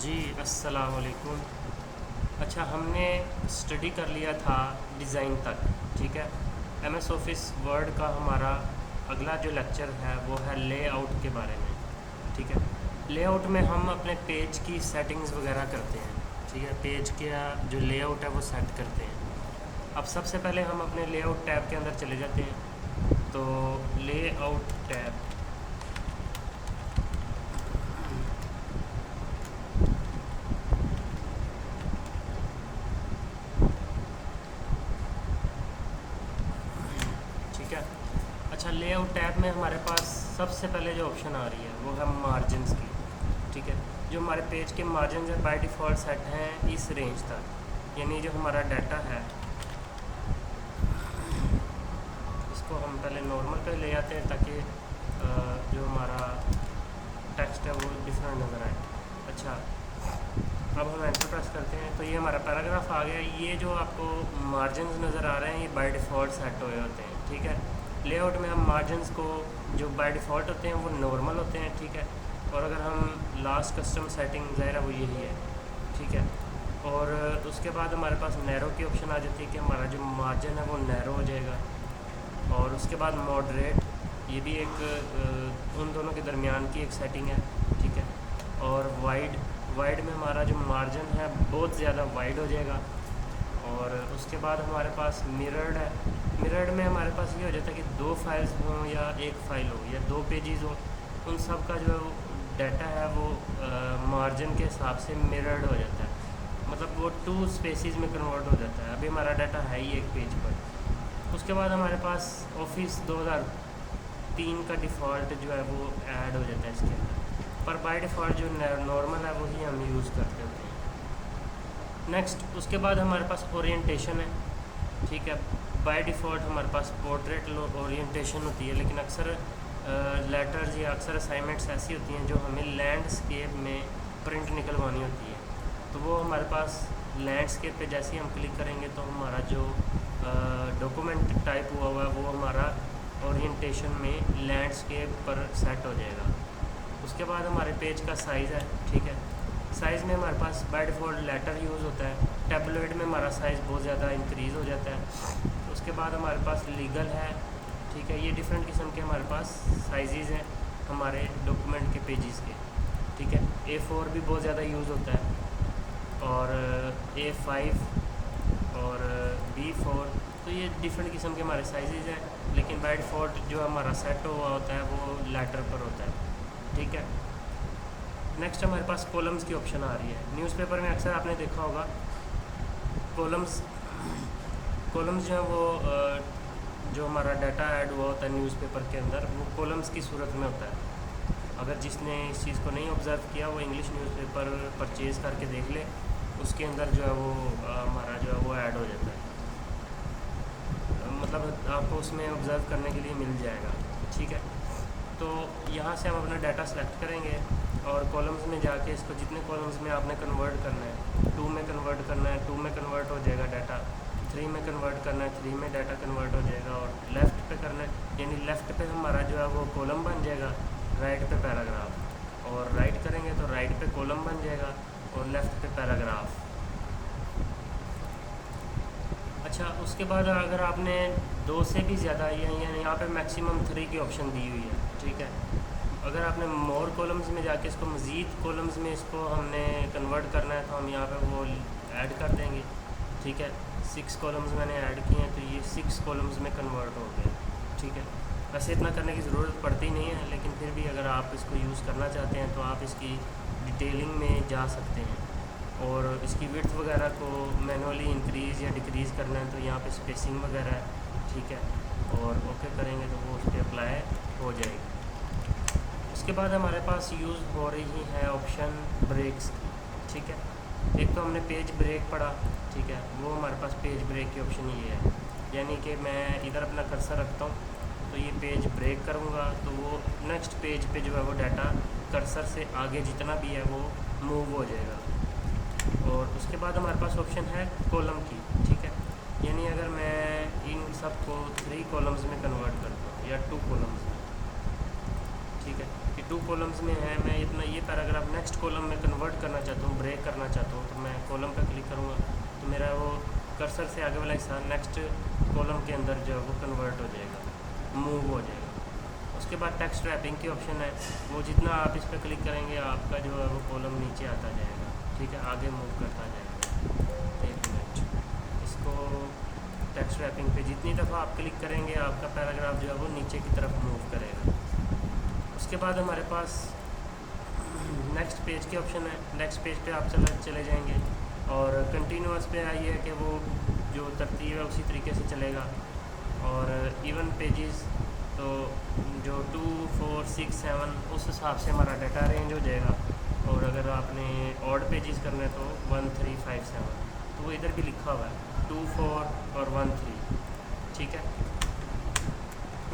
जी अस्सलाम वालेकुम। अच्छा, हमने स्टडी कर लिया था डिज़ाइन तक, ठीक है। एमएस ऑफिस वर्ड का हमारा अगला जो लेक्चर है वो है लेआउट के बारे में, ठीक है। लेआउट में हम अपने पेज की सेटिंग्स वगैरह करते हैं, ठीक है। पेज का जो लेआउट है वो सेट करते हैं। अब सबसे पहले हम अपने लेआउट टैब के अंदर चले जाते हैं। तो लेआउट टैब, ठीक है। अच्छा, लेआउट टैब में हमारे पास सबसे पहले जो ऑप्शन आ रही है वो है मार्जिनस की, ठीक है। जो हमारे पेज के मार्जिन है बाय डिफ़ॉल्ट सेट हैं इस रेंज तक, यानी जो हमारा डाटा है इसको हम पहले नॉर्मल पे ले आते हैं ताकि जो हमारा टेक्स्ट है वो डिफरेंट नज़र आए। अच्छा, अब हम एंटर प्रेस करते हैं तो ये हमारा पैराग्राफ आ गया। ये जो आपको मार्जिन नज़र आ रहे हैं ये बाय डिफ़ॉल्ट सेट हुए होते हैं, ठीक है। लेआउट में हम मार्जिन को जो बाय डिफ़ॉल्ट होते हैं वो नॉर्मल होते हैं, ठीक है। और अगर हम लास्ट कस्टम सेटिंग ज़ाहिर है वो यही है, ठीक है। और उसके बाद हमारे पास नैरो की ऑप्शन आ जाती है कि हमारा जो मार्जिन है वो नैरो हो जाएगा। और उसके बाद मॉडरेट, ये भी एक उन दोनों के दरमियान की एक सेटिंग है, ठीक है। और वाइड, वाइड में हमारा जो मार्जिन है बहुत ज़्यादा वाइड हो जाएगा। और उसके बाद हमारे पास मिरर्ड है। मिरर्ड में हमारे पास ये हो जाता है कि दो फाइल्स हों या एक फ़ाइल हो या दो पेजेस हों, उन सब का जो डाटा है वो मार्जिन के हिसाब से मिरर्ड हो जाता है, मतलब वो टू स्पेसिस में कन्वर्ट हो जाता है। अभी हमारा डाटा है ही एक पेज पर। उसके बाद हमारे पास ऑफिस 2003 का डिफ़ॉल्ट जो है वो ऐड हो जाता है इसके अंदर, पर बाय डिफ़ॉल्ट जो नॉर्मल है वही हम यूज़ करते होते हैं। नेक्स्ट, उसके बाद हमारे पास ओरिएंटेशन है, ठीक है। बाय डिफ़ॉल्ट हमारे पास पोर्ट्रेट ओरिएंटेशन होती है, लेकिन अक्सर लेटर्स या अक्सर असाइनमेंट्स ऐसी होती हैं जो हमें लैंडस्केप में प्रिंट निकलवानी होती है। तो वो हमारे पास लैंडस्केप पे जैसे ही हम क्लिक करेंगे तो हमारा जो डॉक्यूमेंट टाइप हुआ है वो हमारा ओरिएंटेशन में लैंडस्केप पर सेट हो जाएगा। उसके बाद हमारे पेज का साइज़ है, ठीक है। साइज़ में हमारे पास बाय डिफ़ॉल्ट लेटर यूज़ होता है। टैबलॉइड में हमारा साइज़ बहुत ज़्यादा इंक्रीज़ हो जाता है। उसके बाद हमारे पास लीगल है, ठीक है। ये डिफरेंट किस्म के हमारे पास साइज़ हैं हमारे डॉक्यूमेंट के पेजेस के, ठीक है। A4 भी बहुत ज़्यादा यूज़ होता है और A5 और B4, तो ये डिफरेंट किस्म के हमारे साइज़ हैं, लेकिन बाय डिफ़ॉल्ट जो हमारा सेट हुआ होता है वो लेटर पर होता है, ठीक है। नेक्स्ट हमारे पास कॉलम्स की ऑप्शन आ रही है। न्यूज़पेपर में अक्सर आपने देखा होगा कॉलम्स, कॉलम्स जो है वो जो हमारा डाटा ऐड हुआ होता है न्यूज़पेपर के अंदर वो कॉलम्स की सूरत में होता है। अगर जिसने इस चीज़ को नहीं ऑब्ज़र्व किया वो इंग्लिश न्यूज़पेपर परचेज़ करके देख ले, उसके अंदर जो है वो हमारा जो है वो ऐड हो जाता है, मतलब आपको उसमें ऑब्ज़र्व करने के लिए मिल जाएगा, ठीक है। तो यहाँ से हम अपना डाटा सेलेक्ट करेंगे और कॉलम्स में जाके इसको जितने कॉलम्स में आपने कन्वर्ट करना है, 2 में कन्वर्ट करना है, 2 में कन्वर्ट हो जाएगा डाटा। 3 में कन्वर्ट करना है, 3 में डाटा कन्वर्ट हो जाएगा। और लेफ़्ट पे करना है, यानी लेफ़्ट पे हमारा जो है वो कॉलम बन जाएगा, राइट पे पैराग्राफ। और राइट करेंगे तो राइट पे कॉलम बन जाएगा और लेफ़्ट पे पैराग्राफ। अच्छा, उसके बाद अगर आपने 2 से भी ज़्यादा, यानी यहाँ पे मैक्सिमम 3 की ऑप्शन दी हुई है, ठीक है। अगर आपने मोर कॉलम्स में जाके इसको मज़ीद कॉलम्स में इसको हमने कन्वर्ट करना है तो हम यहाँ पे वो ऐड कर देंगे, ठीक है। 6 कॉलम्स मैंने ऐड किए हैं तो ये 6 कॉलम्स में कन्वर्ट हो गए, ठीक है। वैसे इतना करने की ज़रूरत पड़ती नहीं है, लेकिन फिर भी अगर आप इसको यूज़ करना चाहते हैं तो आप इसकी डिटेलिंग में जा सकते हैं। और इसकी विड्थ वगैरह को मैनुअली इंक्रीज़ या डिक्रीज़ करना है तो यहाँ पे स्पेसिंग वगैरह है, ठीक है। और ओके करेंगे तो वो उस पर अप्लाई हो जाएगी। उसके बाद हमारे पास यूज़ हो रही है ऑप्शन ब्रेक्स की, ठीक है। एक तो हमने पेज ब्रेक पढ़ा, ठीक है। वो हमारे पास पेज ब्रेक की ऑप्शन ये है, यानी कि मैं इधर अपना कर्सर रखता हूँ तो ये पेज ब्रेक करूँगा तो वो नेक्स्ट पेज पे जो है वो डाटा कर्सर से आगे जितना भी है वो मूव हो जाएगा। और उसके बाद हमारे पास ऑप्शन है कॉलम की, ठीक है। यानी अगर मैं इन सब को 3 कॉलम्स में कन्वर्ट करता हूँ या 2 कॉलम्स में, ठीक है, कि 2 कॉलम्स में है, मैं इतना ये पैराग्राफ नेक्स्ट कॉलम में कन्वर्ट करना चाहता हूँ करना चाहता हूँ तो मैं कॉलम पर क्लिक करूँगा तो मेरा वो कर्सर से आगे वाला हिस्सा नेक्स्ट कॉलम के अंदर जो है वो कन्वर्ट हो जाएगा, मूव हो जाएगा। उसके बाद टेक्स्ट रैपिंग की ऑप्शन है, वो जितना आप इस पर क्लिक करेंगे आपका जो है वो कॉलम नीचे आता जाएगा, ठीक है, आगे मूव करता जाएगा। 1 मिनट, इसको टेक्स्ट रैपिंग पे जितनी दफ़ा आप क्लिक करेंगे आपका पैराग्राफ जो है वो नीचे की तरफ मूव करेगा। उसके बाद हमारे पास नेक्स्ट पेज के ऑप्शन है, नेक्स्ट पेज पे आप चले जाएंगे और कंटिन्यूअस पे आई है कि वो जो तरतीब है उसी तरीके से चलेगा। और इवन पेजेस तो जो 2, 4, 6, 7 उस हिसाब से हमारा डाटा रेंज हो जाएगा। और अगर आपने ऑड पेजेस करने तो 1, 3, 5, 7 तो वो इधर भी लिखा हुआ है 2, 4 और 1, 3, ठीक है।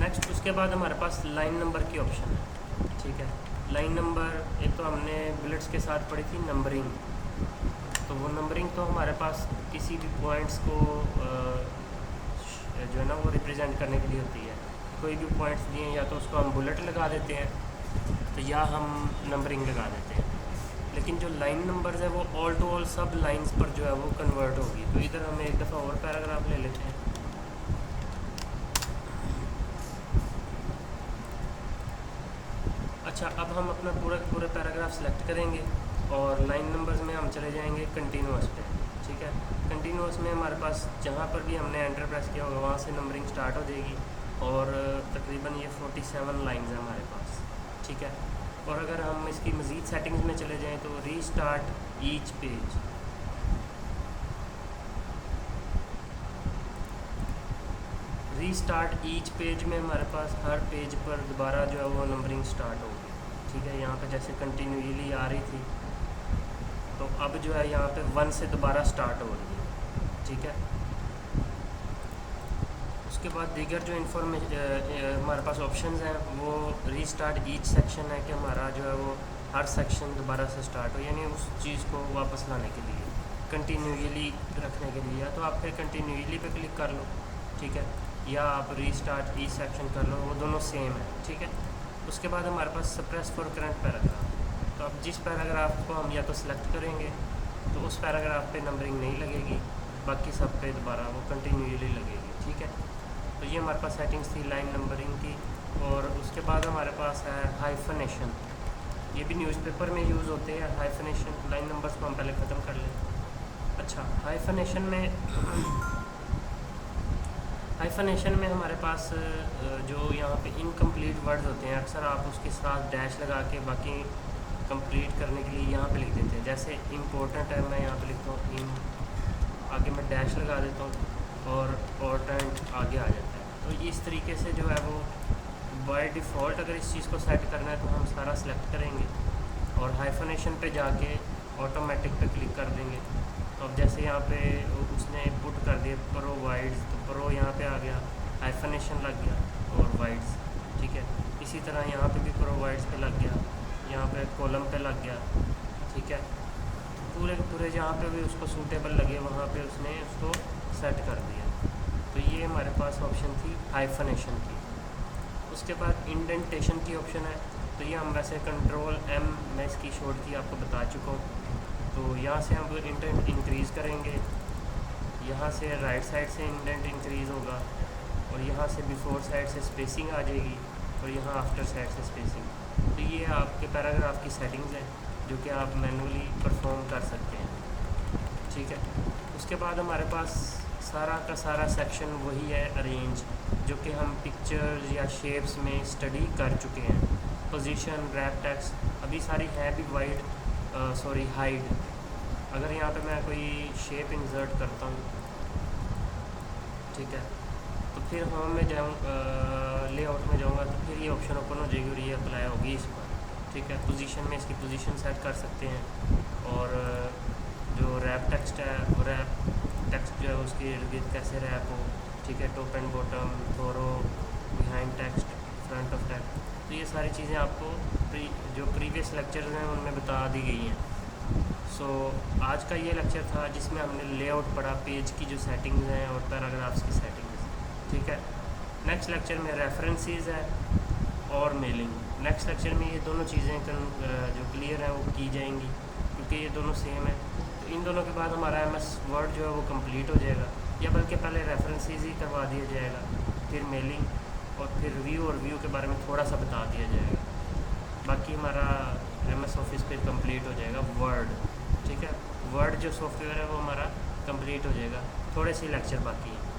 नेक्स्ट उसके बाद हमारे पास लाइन नंबर की ऑप्शन है, ठीक है। लाइन नंबर एक तो हमने बुलेट्स के साथ पढ़ी थी नंबरिंग, तो वो नंबरिंग तो हमारे पास किसी भी पॉइंट्स को जो है ना वो रिप्रेजेंट करने के लिए होती है। कोई भी पॉइंट्स दिए या तो उसको हम बुलेट लगा देते हैं तो या हम नंबरिंग लगा देते हैं। लेकिन जो लाइन नंबर्स है वो ऑल टू ऑल सब लाइंस पर जो है वो कन्वर्ट होगी। तो इधर हम एक दफ़ा और पैराग्राफ ले लेते हैं। अच्छा, अब हम अपना पूरे पैराग्राफ सेलेक्ट करेंगे और लाइन नंबर्स में हम चले जाएंगे कंटिन्यूअस पे, ठीक है। कंटिन्यूअस में हमारे पास जहाँ पर भी हमने एंटर प्रेस किया होगा वहाँ से नंबरिंग स्टार्ट हो जाएगी और तकरीबन ये 47 लाइंस हैं हमारे पास, ठीक है। और अगर हम इसकी मज़ीद सेटिंग्स में चले जाएँ तो restart each page, restart each page में हमारे पास हर पेज पर दोबारा जो है वो नंबरिंग स्टार्ट होगी, ठीक है। यहाँ पे जैसे कंटिन्यूअली आ रही थी तो अब जो है यहाँ पे 1 से दोबारा स्टार्ट हो रही है, ठीक है। उसके बाद दीगर जो हमारे पास ऑप्शंस हैं वो रीस्टार्ट ईच सेक्शन है कि हमारा जो है वो हर सेक्शन दोबारा से स्टार्ट हो, यानी उस चीज़ को वापस लाने के लिए, कंटिन्यूअली रखने के लिए। तो आप फिर कंटिन्यूअली पे क्लिक कर लो, ठीक है, या आप रीस्टार्ट ईच सेक्शन कर लो, वो दोनों सेम है, ठीक है। उसके बाद हमारे पास सप्रेस फॉर करंट पैराग्राफ, तो अब जिस पैराग्राफ को हम या तो सिलेक्ट करेंगे तो उस पैराग्राफ पे नंबरिंग नहीं लगेगी, बाकी सब पे दोबारा वो कंटिन्यूअली लगेगी, ठीक है। तो ये हमारे पास सेटिंग्स थी लाइन नंबरिंग की। और उसके बाद हमारे पास है हाइफनेशन, ये भी न्यूज़पेपर में यूज़ होते हैं हाइफनेशन। लाइन नंबर्स को हम पहले ख़त्म कर लें। अच्छा, हाइफनेशन में हमारे पास जो यहाँ पे इनकम्प्लीट वर्ड्स होते हैं अक्सर आप उसके साथ डैश लगा के बाकी कंप्लीट करने के लिए यहाँ पे लिख देते हैं। जैसे इम्पोर्टेंट है, मैं यहाँ पे लिखता हूँ आगे मैं डैश लगा देता हूँ और इम्पोर्टेंट आगे आ जाता है। तो इस तरीके से जो है वो बाय डिफ़ॉल्ट अगर इस चीज़ को सेट करना है तो हम सारा सेलेक्ट करेंगे और हाइफनेशन पे जाके ऑटोमेटिक पे क्लिक कर देंगे। तो अब जैसे यहाँ पे उसने पुट कर दिए प्रोवाइड्स, तो प्रो यहाँ पे आ गया, हाइफनेशन लग गया और वाइड्स, ठीक है। इसी तरह यहाँ पे भी प्रोवाइड्स पे लग गया, यहाँ पे कॉलम पे लग गया, ठीक है। पूरे के पूरे जहाँ पे भी उसको सूटेबल लगे वहाँ पे उसने उसको सेट कर दिया। तो ये हमारे पास ऑप्शन थी हाइफनेशन की। उसके बाद इंडेंटेशन की ऑप्शन है, तो ये हम वैसे कंट्रोल M मैं इसकी शॉर्ट की आपको बता चुका हूँ। तो यहाँ से हम इंडेंट इंक्रीज़ करेंगे, यहाँ से राइट साइड से इंडेंट इंक्रीज़ होगा और यहाँ से बिफोर साइड से स्पेसिंग आ जाएगी और यहाँ आफ्टर साइड से स्पेसिंग। तो ये आपके पैराग्राफ की सेटिंग्स हैं जो कि आप मैनुअली परफॉर्म कर सकते हैं, ठीक है। उसके बाद हमारे पास सारा का सारा सेक्शन वही है अरेंज, जो कि हम पिक्चर्स या शेप्स में स्टडी कर चुके हैं। पोजीशन, रैप टेक्स्ट अभी सारी हैं भी हाइड। अगर यहाँ पे मैं कोई शेप इंसर्ट करता हूँ, ठीक है, तो फिर होम में लेआउट में जाऊँगा तो फिर ये ऑप्शन ओपन हो जाएगी और ये अप्लाई होगी इस पर, ठीक है। पोजीशन में इसकी पोजीशन सेट कर सकते हैं और जो रैप टेक्स्ट है वो रैप टेक्स्ट जो है उसकी इर्द गिर्द कैसे रैप हो, ठीक है, top and bottom, through, behind text, front of text. तो ये सारी चीज़ें आपको जो प्रीवियस लेक्चर्स हैं उनमें बता दी गई हैं। सो आज का ये लेक्चर था जिसमें हमने लेआउट पढ़ा, पेज की जो सेटिंग्स हैं और पैराग्राफ्स की सेटिंग्स, ठीक है। नेक्स्ट लेक्चर में रेफरेंसेस है और मेलिंग। नेक्स्ट लेक्चर में ये दोनों चीज़ें जो क्लियर हैं वो की जाएंगी, क्योंकि ये दोनों सेम है। तो इन दोनों के बाद हमारा MS वर्ड जो है वो कंप्लीट हो जाएगा, या बल्कि पहले रेफरेंसेस ही करवा दिया जाएगा, फिर मेलिंग और फिर रिव्यू और व्यू के बारे में थोड़ा सा बता दिया जाएगा। बाकी हमारा MS ऑफिस पे कंप्लीट हो जाएगा वर्ड। ठीक है, वर्ड जो सॉफ्टवेयर है वो हमारा कंप्लीट हो जाएगा, थोड़े से लेक्चर बाकी हैं।